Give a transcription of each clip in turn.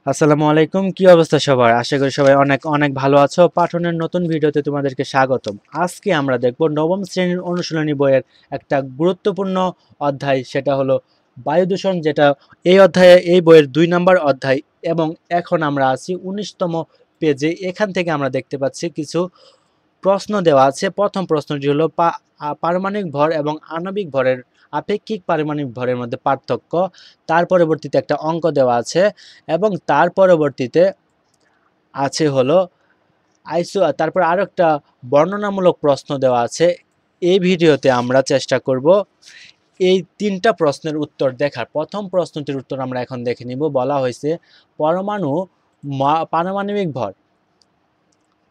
আসসালামু আলাইকুম, কি অবস্থা সবার? আশা করি সবাই অনেক অনেক ভালো আছো। পাঠনের নতুন ভিডিওতে তোমাদেরকে স্বাগতম। আজকে আমরা দেখব নবম শ্রেণীর অনুশীলনী বইয়ের একটা গুরুত্বপূর্ণ অধ্যায়, সেটা হলো বায়ু দূষণ, যেটা এই অধ্যায়ে এই বইয়ের 2 নম্বর অধ্যায়। এবং এখন আমরা আছি 19তম পেজে। এখান থেকে আমরা দেখতে পাচ্ছি কিছু প্রশ্ন দেওয়া আছে। প্রথম প্রশ্নটি হলো পারমাণবিক ভর এবং আণবিক ভরের আপেক্ষিক পারমাণবিক ভরের মধ্যে পার্থক্য। তার পরবর্তীতে একটা অঙ্ক দেওয়া আছে এবং তার পরবর্তীতে আছে হলো তারপর আরো একটা বর্ণনামূলক প্রশ্ন দেওয়া আছে। এই ভিডিওতে আমরা চেষ্টা করব এই 3টা প্রশ্নের উত্তর দেখার। প্রথম প্রশ্নটির উত্তর আমরা এখন দেখে নিব। বলা হয়েছে পারমাণবিক ভর।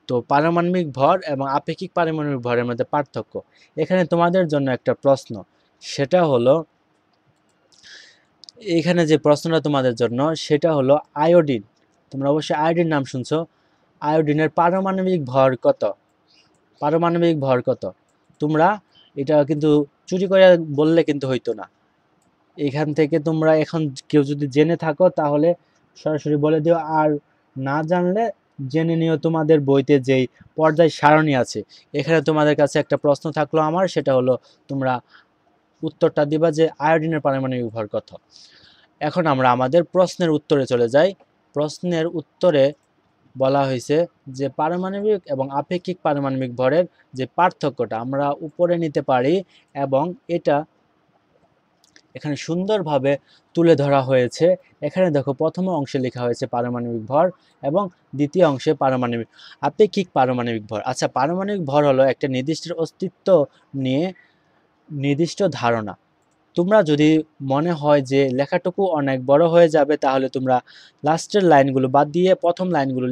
তো পারমাণবিক ভর এবং আপেক্ষিক পারমাণবিক ভরের মধ্যে পার্থক্য। এখানে তোমাদের জন্য একটা প্রশ্ন, সেটা হলো, এখানে যে প্রশ্নটা তোমাদের জন্য সেটা হলো আয়োডিন। তোমরা অবশ্যই আয়োডিন নাম শুনছো। আয়োডিনের পারমাণবিক ভর কত? পারমাণবিক ভর কত? তোমরা এটা কিন্তু চুরি করে বললে কিন্তু হইতো না। এখান থেকে তোমরা এখন কেউ যদি জেনে থাকো তাহলে সরাসরি বলে দিও, আর না জানলে জেনে নিও তোমাদের বইতে যেই পর্যায় সারণী আছে এখানে তোমাদের কাছে একটা প্রশ্ন থাকলো আমার, সেটা হলো তোমরা উত্তরটা দিবা যে আয়োডিনের পারমাণবিক ভর কত। এখন আমরা আমাদের প্রশ্নের উত্তরে চলে যাই। প্রশ্নের উত্তরে বলা হয়েছে যে পারমাণবিক এবং আপেক্ষিক পারমাণবিক ভরের যে পার্থক্যটা আমরা উপরে নিতে পারি, এবং এটা এখানে সুন্দরভাবে তুলে ধরা হয়েছে। এখানে দেখো, প্রথম অংশে লেখা হয়েছে পারমাণবিক ভর এবং দ্বিতীয় অংশে আপেক্ষিক পারমাণবিক ভর। আচ্ছা, পারমাণবিক ভর হলো একটা নির্দিষ্ট অস্তিত্ব নিয়ে নির্দিষ্ট ধারণা। তোমরা যদি মনে হয় যে লেখাটুকু অনেক বড় হয়ে যাবে, তাহলে তোমরা লাস্টের লাইনগুলো বাদ দিয়ে প্রথম লাইনগুলো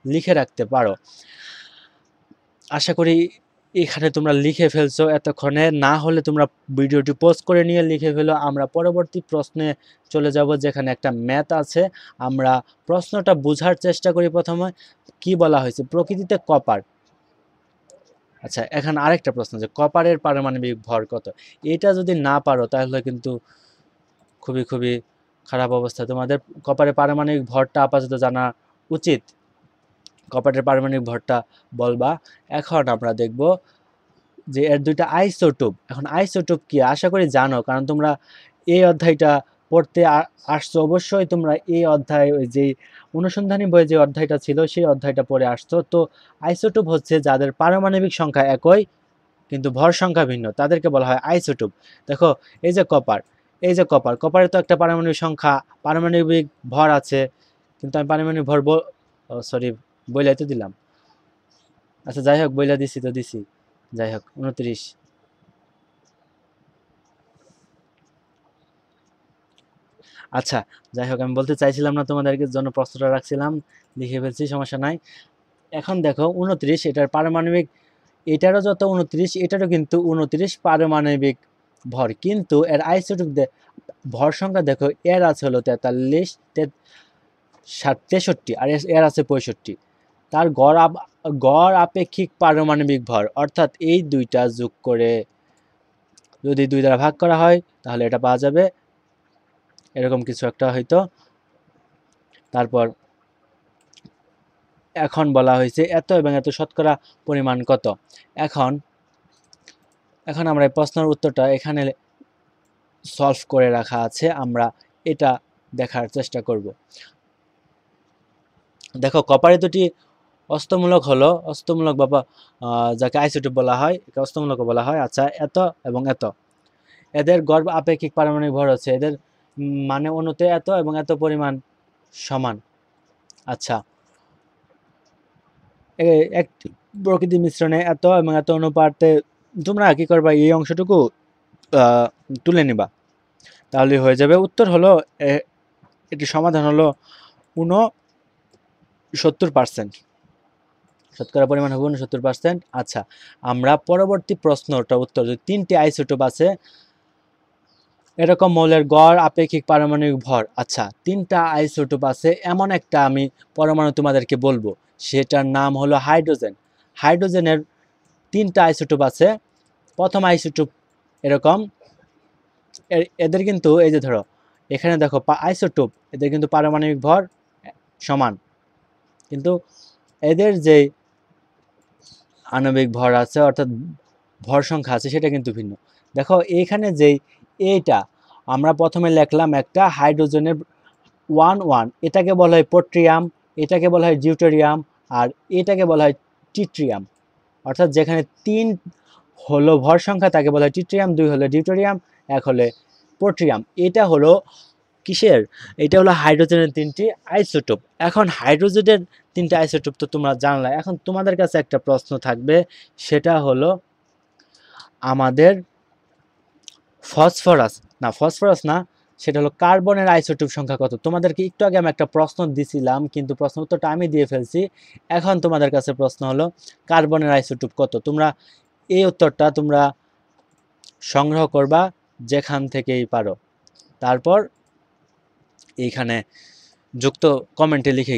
লিখে রাখতে পারো। আশা করি এখানে তোমরা লিখে ফেলছো এতক্ষণে। না হলে তোমরা ভিডিওটি পজ করে নিয়ে লিখে ফেলো। আমরা পরবর্তী প্রশ্নে চলে যাব, যেখানে একটা ম্যাথ আছে। আমরা প্রশ্নটা বোঝার চেষ্টা করি। প্রথমে কি বলা হয়েছে, প্রকৃতিতে কপার। আচ্ছা, এখন আরেকটা প্রশ্ন, যে কপারের পারমাণবিক ভর কত? এটা যদি না পারো তাহলে কিন্তু খুবই খুবই খারাপ অবস্থা। তোমাদের কপারের পারমাণবিক ভরটা আপাতত জানা উচিত। কপারের পারমাণবিক ভরটা বলবা। এখন আমরা দেখব যে এর 2টা আইসোটোপ। এখন আইসোটোপ কি আশা করি জানো, কারণ তোমরা এই অধ্যায়টা পড়তে আসছো। অবশ্যই তোমরা এই অধ্যায়, ওই যে অনুসন্ধানী বইয়ে যে অধ্যায়টা ছিল সেই অধ্যায়টা পড়ে আসছো। তো আইসোটোপ হচ্ছে যাদের পারমাণবিক সংখ্যা একই কিন্তু ভর সংখ্যা ভিন্ন, তাদেরকে বলা হয় আইসোটোপ। দেখো, এই যে কপার, এই যে কপারের তো একটা পারমাণবিক সংখ্যা, পারমাণবিক ভর আছে, কিন্তু আমি পারমাণবিক ভর সরি বইলাই তো দিলাম। আচ্ছা যাই হোক, বইলা দিছি তো দিছি, যাই হোক 29। আচ্ছা যাই হোক, আমি বলতে চাইছিলাম না, তোমাদেরকে জন্য প্রশ্নটা রাখছিলাম, লিখে ফেলছি, সমস্যা নাই। এখন দেখো 29, এটার পারমাণবিক, এটারও যত 29, এটারও কিন্তু 29 পারমাণবিক ভর, কিন্তু এর আইসোটোপ ভর সংখ্যা দেখো, এর আছে হলো 43, 63, আর এর আছে 65। তার গড় আপেক্ষিক পারমাণবিক ভর, অর্থাৎ এই দুইটা যোগ করে যদি 2 দ্বারা ভাগ করা হয় তাহলে এটা পাওয়া যাবে এরকম কিছু একটা হয়তো। তারপর এখন বলা হয়েছে এত এবং এত শতকরা পরিমাণ কত। এখন এখন আমরা এই প্রশ্নের উত্তরটা এখানে সলভ করে রাখা আছে, আমরা এটা দেখার চেষ্টা করব। দেখো, কপারে দুটি অস্তমূলক হলো, অস্তমূলক বাবা যাকে আইসোটোপ বলা হয়, একে অস্তমূলক বলা হয়। আচ্ছা, এত এবং এত, এদের গড় আপেক্ষিক পারমাণবিক ভর হচ্ছে, এদের মানে অণুতে এত এবং এত পরিমাণ সমান। আচ্ছা, এক প্রকৃতি মিশ্রণে এত এবং এত অনুপাতে তোমরা কি করবা, এই অংশটুকু তুলে নিবা, তাহলে হয়ে যাবে। উত্তর হলো এটি সমাধান হলো 69%, শতকরা পরিমাণ হবে 69%। আচ্ছা, আমরা পরবর্তী প্রশ্নটা উত্তর, যদি 3টি আইসোটোপ আছে এরকম মৌলের গড় আপেক্ষিক পারমাণবিক ভর। আচ্ছা, 3টা আইসোটোপ আছে, এমন একটা আমি পরমাণু তোমাদেরকে বলবো, সেটার নাম হলো হাইড্রোজেন। হাইড্রোজেনের 3টা আইসোটোপ আছে। প্রথম আইসোটোপ এরকম, এদের কিন্তু এই যে ধরো এখানে দেখো আইসোটোপ, এদের কিন্তু পারমাণবিক ভর সমান, কিন্তু এদের যে আণবিক ভর আছে অর্থাৎ ভর সংখ্যা আছে সেটা কিন্তু ভিন্ন। দেখো এইখানে যেই এইটা আমরা প্রথমে লিখলাম একটা হাইড্রোজেনের 1 1, এটাকে বলা হয় পট্রিয়াম, এটাকে বলা হয় ডিউটেরিয়াম, আর এটাকে বলা হয় টিট্রিয়াম। অর্থাৎ যেখানে 3 হলো ভর সংখ্যা তাকে বলা হয় টিট্রিয়াম, 2 হলো ডিউটেরিয়াম, 1 হলো পট্রিয়াম। এটা হলো কিসের? এটা হলো হাইড্রোজেনের 3টি আইসোটোপ। এখন হাইড্রোজেনের 3টি আইসোটোপ তো তোমরা জানলা। এখন তোমাদের কাছে একটা প্রশ্ন থাকবে, সেটা হলো আমাদের ফসফরাস না, সেটা হলো কার্বনের আইসোটোপ সংখ্যা কত? তোমাদেরকে একটু আগে আমি একটা প্রশ্ন দিছিলাম, কিন্তু প্রশ্ন উত্তরটা আমি দিয়ে ফেলছি। এখন তোমাদের কাছে প্রশ্ন হলো কার্বনের আইসোটোপ কত? তোমরা এই উত্তরটা তোমরা সংগ্রহ করবা যেখান থেকেই পারো, তারপর এইখানে যুক্ত কমেন্টে লিখে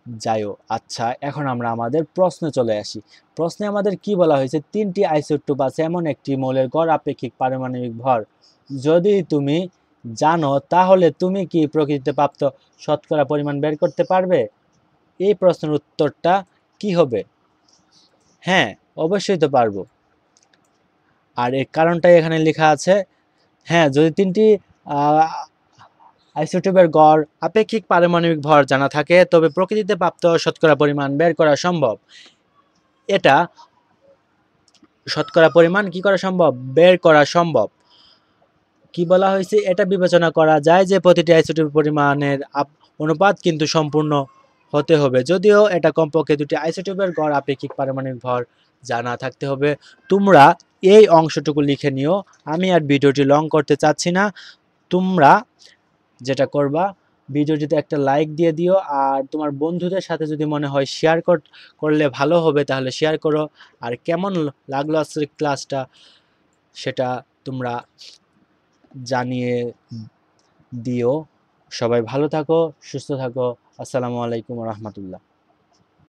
যাইও। আচ্ছা, এখন আমরা আমাদের প্রশ্নে চলে আসি। প্রশ্নে আমাদের কি বলা হয়েছে? 3টি আইসোটোপ আছে এমন একটি মৌলের গড় আপেক্ষিক পারমাণবিক ভর যদি তুমি জানো, তাহলে তুমি কি প্রকৃতিতে প্রাপ্ত শতকরা পরিমাণ বের করতে পারবে? এই প্রশ্নের উত্তরটা কি হবে? হ্যাঁ, অবশ্যই তো পারবো। আর এর কারণটাই এখানে লেখা আছে। হ্যাঁ, যদি 3টি আইসোটোপের গড় আপেক্ষিক পারমাণবিক ভর জানা থাকে, তবে প্রকৃতিতে প্রাপ্ত শতকরা পরিমাণ বের করা সম্ভব। এটা শতকরা পরিমাণ কি করা সম্ভব? বের করা সম্ভব। কি বলা হয়েছে? এটা বিবেচনা করা যায় যে প্রতিটি আইসোটোপের পরিমাণের অনুপাত কিন্তু সম্পূর্ণ হতে হবে, যদিও এটা কমপক্ষে 2টি আইসোটোপের গড় আপেক্ষিক পারমাণবিক ভর জানা থাকতে হবে। তোমরা এই অংশটুকু লিখে নিও, আমি আর ভিডিওটি লং করতে চাচ্ছি না। তোমরা যেটা করবা, ভিডিওটিতে একটা লাইক দিয়ে দিও, আর তোমার বন্ধুদের সাথে যদি মনে হয় শেয়ার করলে ভালো হবে তাহলে শেয়ার করো। আর কেমন লাগলো আজকের ক্লাসটা সেটা তোমরা জানিয়ে দিও। সবাই ভালো থাকো, সুস্থ থাকো। আসসালামু আলাইকুম রহমতুল্লাহ।